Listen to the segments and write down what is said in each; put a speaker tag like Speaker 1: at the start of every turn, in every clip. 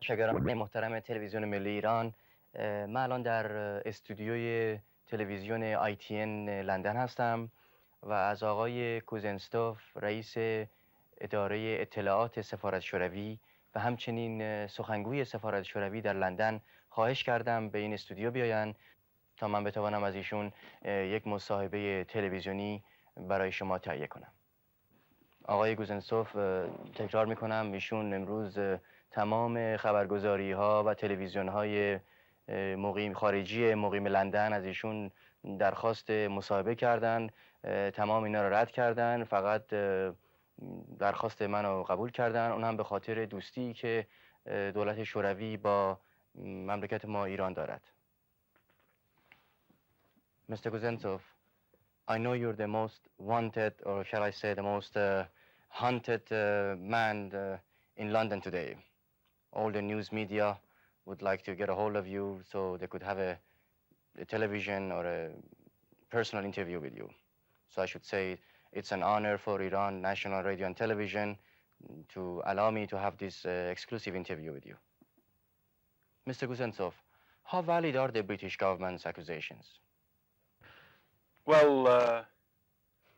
Speaker 1: شنوندگان محترم تلویزیون ملی ایران، من الان در استودیوی تلویزیون ITN لندن هستم و از آقای کوزنستوف رئیس اداره اطلاعات سفارت شوروی و همچنین سخنگوی سفارت شوروی در لندن خواهش کردم به این استودیو بیاین تا من بتوانم از ایشون یک مصاحبه تلویزیونی برای شما تهیه کنم. آقای کوزنستوف، تکرار میکنم ایشون امروز تمام خبرگزاری ها و تلویزیون های مقیم خارجی مقیم لندن از ایشون درخواست مصاحبه کردن، تمام اینا رو رد کردن، فقط درخواست منو قبول کردن، اون هم به خاطر دوستی که دولت شوروی با مملکت ما ایران دارد. Mr. Kuznetsov, I know you're the most wanted, or shall I say the most hunted man in London today. All the news media would like to get a hold of you so they could have a television or a personal interview with you. So I should say it's an honor for Iran National Radio and Television to allow me to have this exclusive interview with you. Mr. Kuznetsov, how valid are the British government's accusations?
Speaker 2: Well,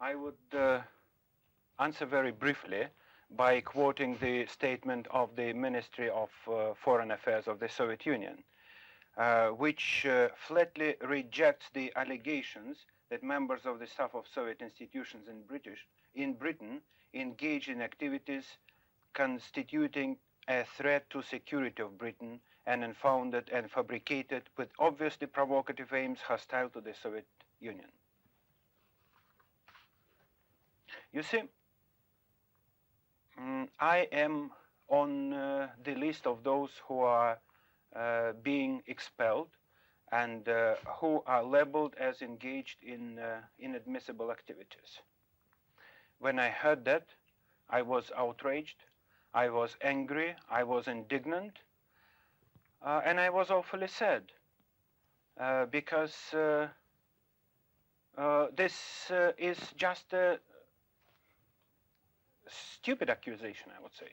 Speaker 2: I would answer very briefly by quoting the statement of the Ministry of Foreign Affairs of the Soviet Union, which flatly rejects the allegations that members of the staff of Soviet institutions in Britain engage in activities constituting a threat to security of Britain and unfounded and fabricated with obviously provocative aims hostile to the Soviet Union. You see, I am on the list of those who are being expelled and who are labeled as engaged in inadmissible activities. When I heard that, I was outraged, I was angry, I was indignant, and I was awfully sad because this is just a stupid accusation, I would say.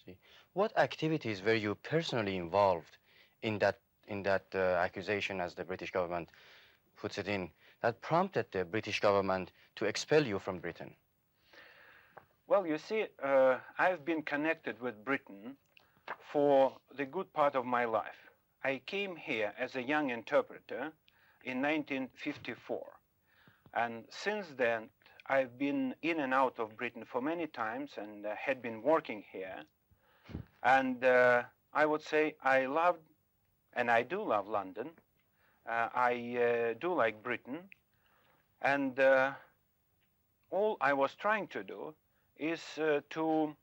Speaker 1: See, what activities were you personally involved in that accusation, as the British government puts it in, that prompted the British government to expel you from Britain?
Speaker 2: Well, you see, I've been connected with Britain for the good part of my life. I came here as a young interpreter in 1954, and since then I've been in and out of Britain for many times and had been working here. And I would say I loved, and I do love London. I do like Britain. And all I was trying to do is to,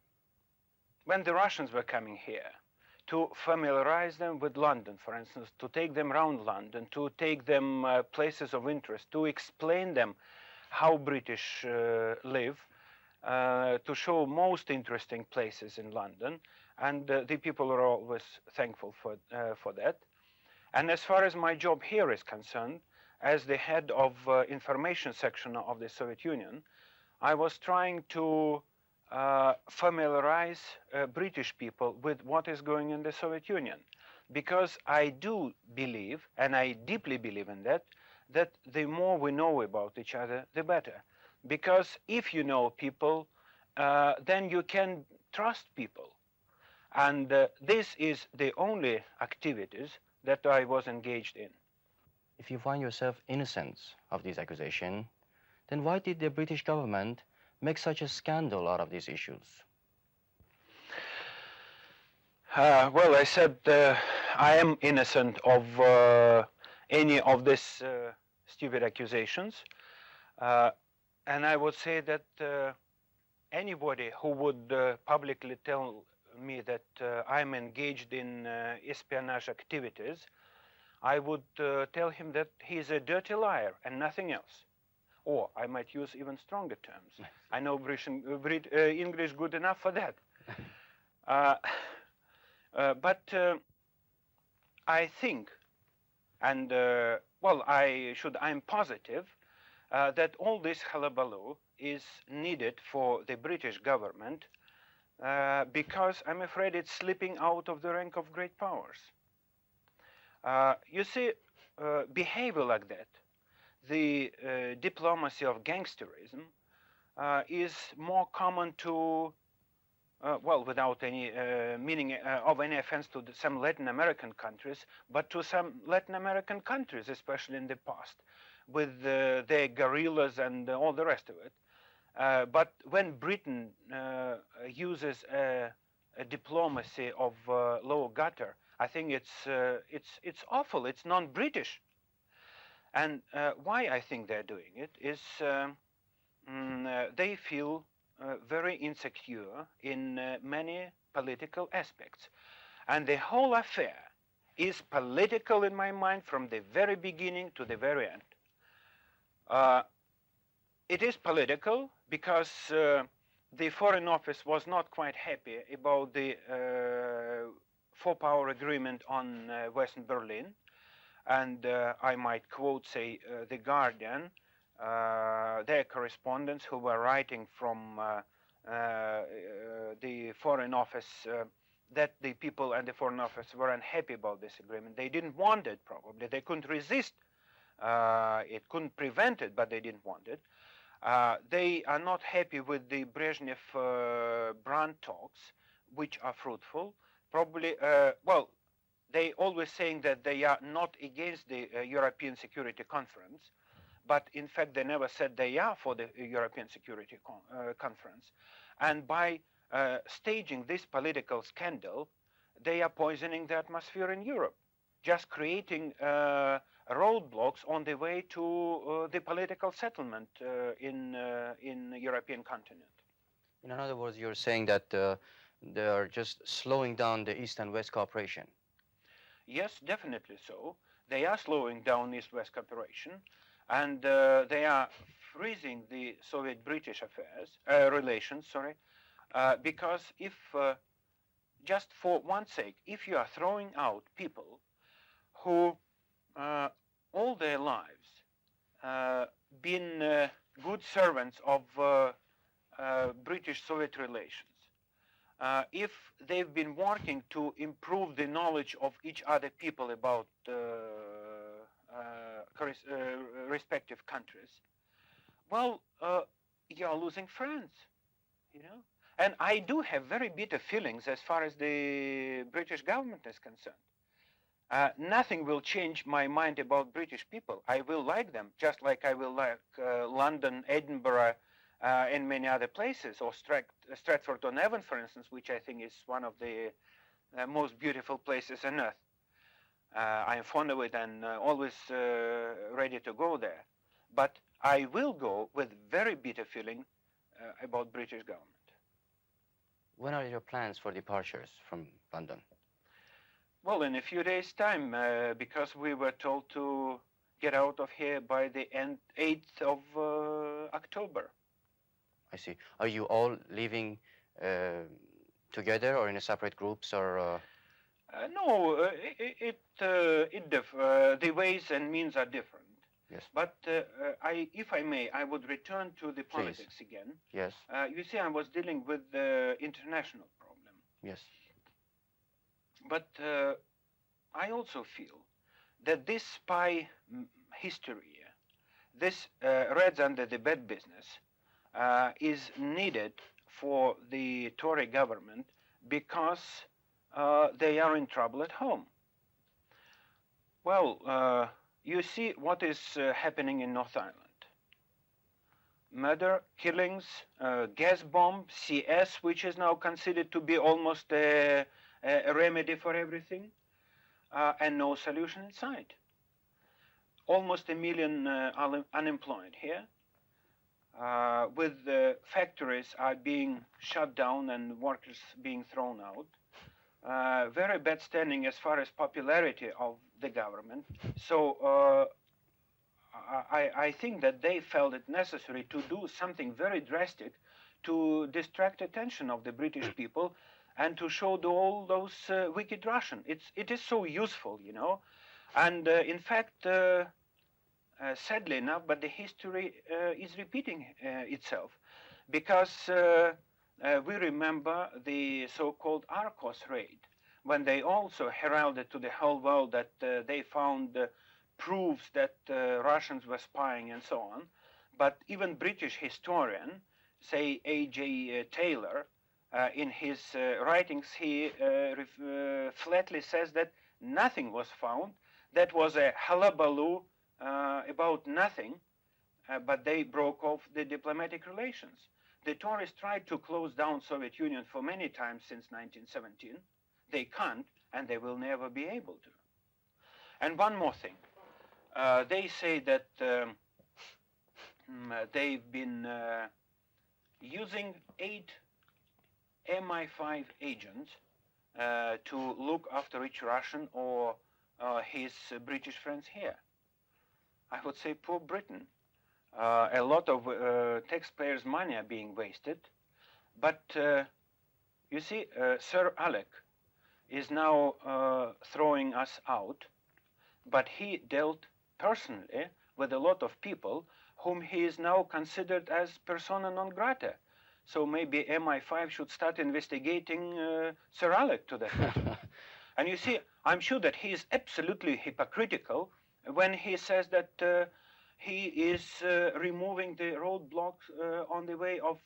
Speaker 2: when the Russians were coming here, to familiarize them with London, for instance, to take them around London, to take them places of interest, to explain them how British live, to show most interesting places in London, and the people are always thankful for that. And as far as my job here is concerned, as the head of information section of the Soviet Union, I was trying to familiarize British people with what is going in the Soviet Union, because I do believe, and I deeply believe in that the more we know about each other, the better. Because if you know people, then you can trust people. And this is the only activities that I was engaged in.
Speaker 1: If you find yourself innocent of these accusations, then why did the British government make such a scandal out of these issues?
Speaker 2: Well, I said I am innocent of any of these stupid accusations. And I would say that anybody who would publicly tell me that I'm engaged in espionage activities, I would tell him that he's a dirty liar and nothing else. Or I might use even stronger terms. I know English good enough for that. But I think, and well, I'm positive that all this hullabaloo is needed for the British government because I'm afraid it's slipping out of the rank of great powers. You see, behavior like that, the diplomacy of gangsterism, is more common to, well, without any meaning of any offense to some Latin American countries, but to some Latin American countries, especially in the past, with their guerrillas and all the rest of it. But when Britain uses a diplomacy of low gutter, I think it's awful. It's non-British. And why I think they're doing it is they feel very insecure in many political aspects. And the whole affair is political in my mind from the very beginning to the very end. It is political because the Foreign Office was not quite happy about the four-power agreement on Western Berlin. And I might quote, say, The Guardian, their correspondents who were writing from the Foreign Office that the people and the Foreign Office were unhappy about this agreement. They didn't want it, probably. They couldn't resist. It couldn't prevent it, but they didn't want it. They are not happy with the Brezhnev-Brandt talks, which are fruitful. Probably, well, they always saying that they are not against the European Security Conference, but in fact they never said they are for the European Security Conference. And by staging this political scandal, they are poisoning the atmosphere in Europe, just creating roadblocks on the way to the political settlement in the European continent.
Speaker 1: In other words, you're saying that they are just slowing down the East and West cooperation.
Speaker 2: Yes, definitely so. They are slowing down East-West cooperation, and they are freezing the Soviet-British relations, because if, just for one sake, if you are throwing out people who all their lives been good servants of British-Soviet relations, if they've been working to improve the knowledge of each other people about respective countries, well, you're losing friends, you know? And I do have very bitter feelings as far as the British government is concerned. Nothing will change my mind about British people. I will like them, just like I will like London, Edinburgh, and many other places, or Stratford-on-Avon, for instance, which I think is one of the most beautiful places on earth. I am fond of it and always ready to go there. But I will go with very bitter feeling about British government.
Speaker 1: When are your plans for departures from London?
Speaker 2: Well, in a few days' time, because we were told to get out of here by the 8th of October.
Speaker 1: I see. Are you all leaving together or in separate groups, or?
Speaker 2: No, the ways and means are different.
Speaker 1: Yes.
Speaker 2: But if I may, I would return to the politics again.
Speaker 1: Yes.
Speaker 2: You see, I was dealing with the international problem.
Speaker 1: Yes.
Speaker 2: But I also feel that this spy history, this Reds under the bed business, is needed for the Tory government because they are in trouble at home. Well, you see what is happening in North Ireland. Murder, killings, gas bomb, CS, which is now considered to be almost a remedy for everything, and no solution in sight. Almost 1 million unemployed here, with factories are being shut down and workers being thrown out. Very bad standing as far as popularity of the government. So I think that they felt it necessary to do something very drastic to distract attention of the British people and to show all those wicked Russians. It is so useful, you know. And in fact, sadly enough, but the history is repeating itself, because we remember the so-called Arcos raid, when they also heralded to the whole world that they found proofs that Russians were spying and so on. But even British historian, say A.J. Taylor, in his writings, he flatly says that nothing was found. That was a hullabaloo about nothing, but they broke off the diplomatic relations. The Tories tried to close down Soviet Union for many times since 1917. They can't, and they will never be able to. And one more thing. They say that they've been using 8 MI5 agents to look after each Russian or his British friends here. I would say poor Britain. A lot of taxpayers' money are being wasted. But you see, Sir Alec is now throwing us out, but he dealt personally with a lot of people whom he is now considered as persona non grata. So maybe MI5 should start investigating Sir Alec to that matter. And you see, I'm sure that he is absolutely hypocritical when he says that he is removing the roadblocks on the way of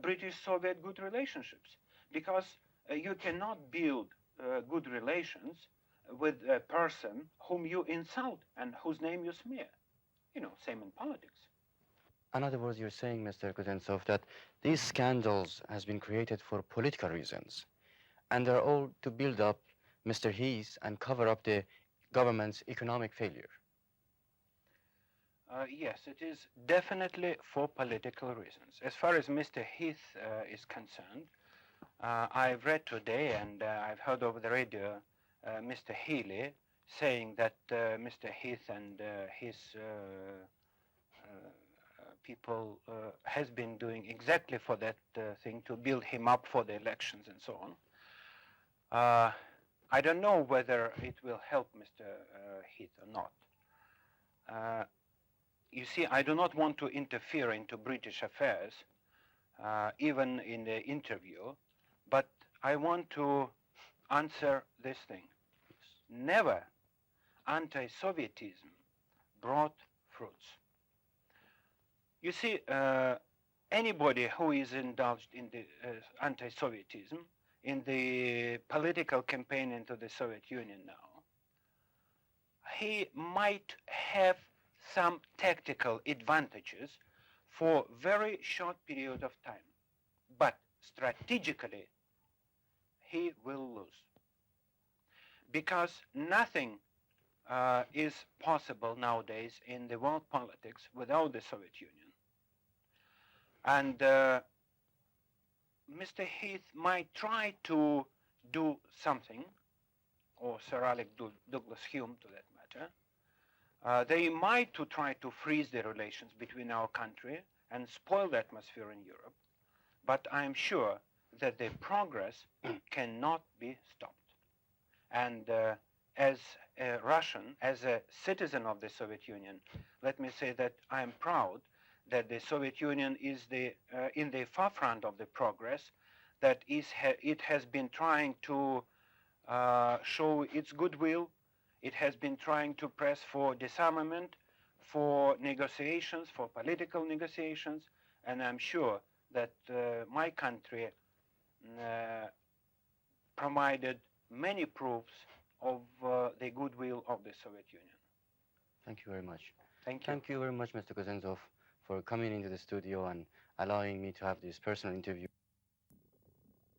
Speaker 2: British-Soviet good relationships. Because you cannot build good relations with a person whom you insult and whose name you smear. You know, same in politics.
Speaker 1: In other words, you're saying, Mr. Kuznetsov, that these scandals has been created for political reasons, and they're all to build up Mr. Heath and cover up the government's economic failure.
Speaker 2: Yes, it is definitely for political reasons. As far as Mr. Heath is concerned, I've read today and I've heard over the radio Mr. Healy saying that Mr. Heath and his people has been doing exactly for that thing to build him up for the elections and so on. I don't know whether it will help Mr. Heath or not. You see, I do not want to interfere into British affairs, even in the interview, but I want to answer this thing. Never anti-Sovietism brought fruits. You see, anybody who is indulged in the anti-Sovietism, in the political campaign into the Soviet Union now, he might have some tactical advantages for very short period of time. But strategically, he will lose. Because nothing is possible nowadays in the world politics without the Soviet Union. And Mr. Heath might try to do something, or Sir Alec Douglas Hume to that matter. They might try to freeze the relations between our country and spoil the atmosphere in Europe, but I'm sure that the progress cannot be stopped. And as a Russian, as a citizen of the Soviet Union, let me say that I'm proud that the Soviet Union is in the forefront of the progress, that it has been trying to show its goodwill. It has been trying to press for disarmament, for negotiations, for political negotiations, and I'm sure that my country provided many proofs of the goodwill of the Soviet Union.
Speaker 1: Thank you very much.
Speaker 2: Thank you.
Speaker 1: Thank you very much, Mr. Kuznetsov, for coming into the studio and allowing me to have this personal interview.